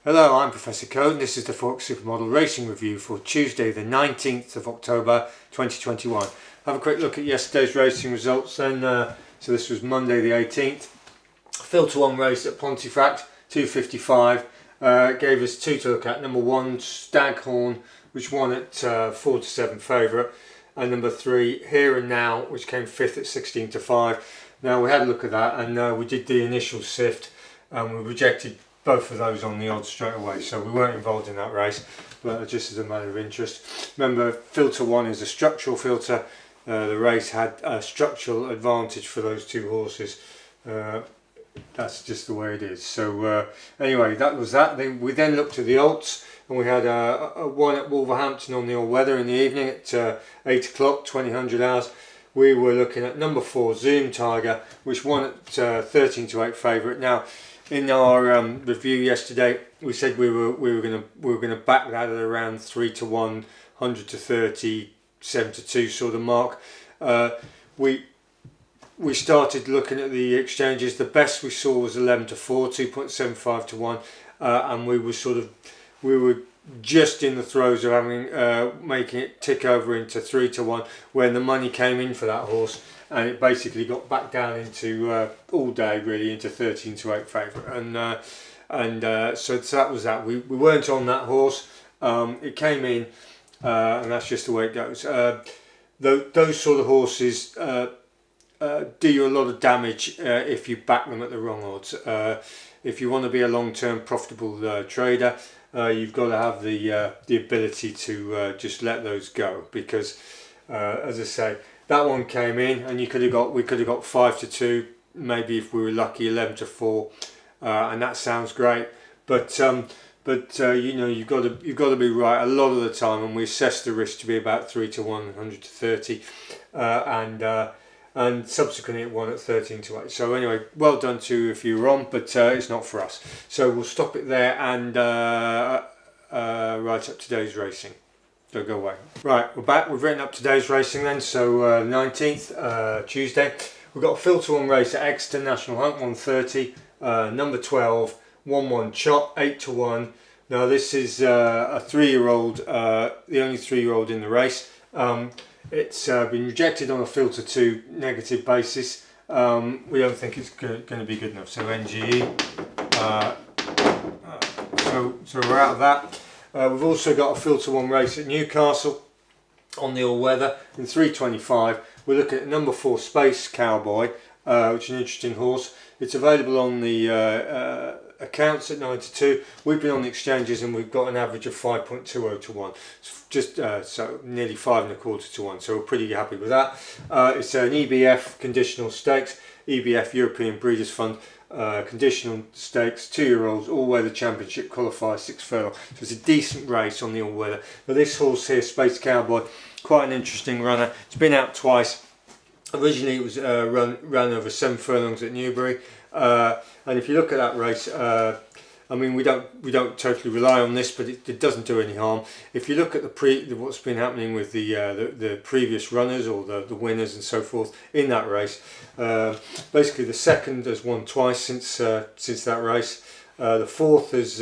Hello, I'm Professor Code and this is the Forex Supermodel Racing Review for Tuesday the 19th of October 2021. Have a quick look at yesterday's racing results then. So this was Monday the 18th. Filter 1 race at Pontefract, 2:55. Gave us two to look at. Number 1, Staghorn, which won at 4-7 favourite. And number 3, Here and Now, which came 5th at 16-5. Now we had a look at that and we did the initial sift and we rejected both of those on the odds straight away, so we weren't involved in that race, but just as a matter of interest. Remember, filter 1 is a structural filter. The race had a structural advantage for those two horses. That's just the way it is. So anyway, that was that. We then looked at the odds, and we had a one at Wolverhampton on the all weather in the evening at 8 o'clock, 2000 hours. We were looking at number 4, Zoom Tiger, which won at 13-8 favourite. Now, in our review yesterday, we said we were going to back that at around 3-1, 100-30, 7-2 sort of mark. We started looking at the exchanges. The best we saw was 11-4, 2.75 to 1, and we were just in the throes of having making it tick over into 3-1 when the money came in for that horse. And it basically got back down into all day really into 13-8 favourite, and so that was that. We weren't on that horse. It came in, and that's just the way it goes. Those sort of horses do you a lot of damage if you back them at the wrong odds. If you want to be a long-term profitable trader, you've got to have the ability to just let those go, because as I say, that one came in, and we could have got 5-2, maybe if we were lucky 11-4, and that sounds great. But you know, you've got to be right a lot of the time, and we assess the risk to be about 3-1, 100-30, and subsequently it won at 13-8. So anyway, well done to you if you were on, but it's not for us. So we'll stop it there and write up today's racing. Don't go away. Right, we're back. We've written up today's racing then. So 19th, Tuesday, we've got a filter 1 race at Exeter National Hunt, 130. Number 12, 1-1 Chop, 8-1. Now this is a 3-year-old, the only 3-year-old in the race. It's been rejected on a filter 2 negative basis. We don't think it's going to be good enough. So NGE. So we're out of that. We've also got a filter 1 race at Newcastle on the all weather in 3:25. We're looking at number 4 Space Cowboy, which is an interesting horse. It's available on the accounts at 9-2. We've been on the exchanges and we've got an average of 5.20 to 1. Just so nearly 5.25 to 1. So we're pretty happy with that. It's an EBF conditional stakes, EBF European Breeders' Fund. Conditional stakes, 2-year-olds, all-weather championship, qualifier 6 furlong. So it's a decent race on the all-weather. But this horse here, Space Cowboy, quite an interesting runner. It's been out twice. Originally it was run over 7 furlongs at Newbury, and if you look at that race, I mean, we don't totally rely on this, but it doesn't do any harm. If you look at what's been happening with the previous runners or the winners and so forth in that race, basically the second has won twice since that race. The fourth has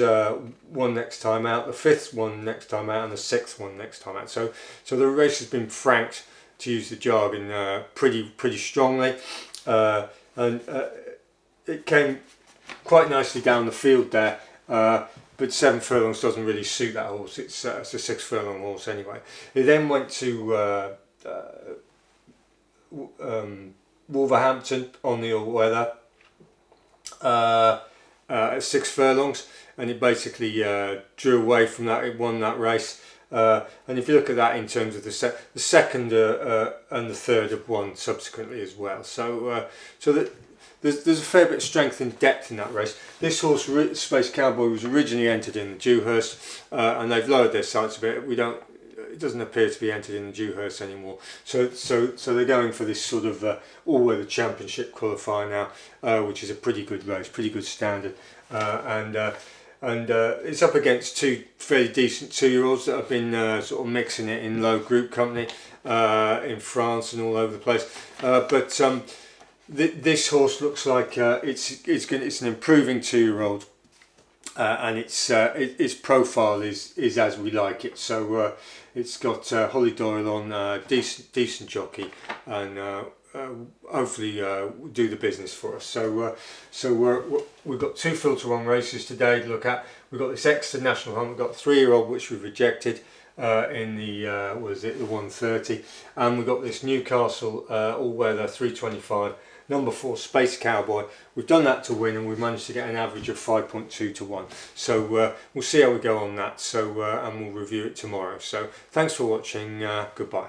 won next time out. The fifth won next time out, and the sixth won next time out. So the race has been franked, to use the jargon, pretty strongly, and it came quite nicely down the field there, but 7 furlongs doesn't really suit that horse. It's a 6 furlong horse anyway. It then went to Wolverhampton on the all weather at 6 furlongs, and it basically drew away from that. It won that race. And if you look at that in terms of the second and the third have won subsequently as well. So there's a fair bit of strength and depth in that race. This horse, Space Cowboy, was originally entered in the Dewhurst, and they've lowered their sights a bit. It doesn't appear to be entered in the Dewhurst anymore. So they're going for this sort of all-weather championship qualifier now, which is a pretty good race, pretty good standard, and it's up against 2 fairly decent 2-year-olds that have been sort of mixing it in low group company in France and all over the place. But this horse looks like it's an improving 2-year-old. and its profile is as we like it. So it's got Holly Doyle on, decent jockey, and hopefully do the business for us. So we've got 2 filter one races today to look at. We've got this Exeter National Hunt. We've got the 3-year-old which we've rejected in the the 130, and we've got this Newcastle all-weather 325 number 4 Space Cowboy. We've done that to win, and we've managed to get an average of 5.2 to 1. So we'll see how we go on that. So and we'll review it tomorrow. So thanks for watching. Goodbye.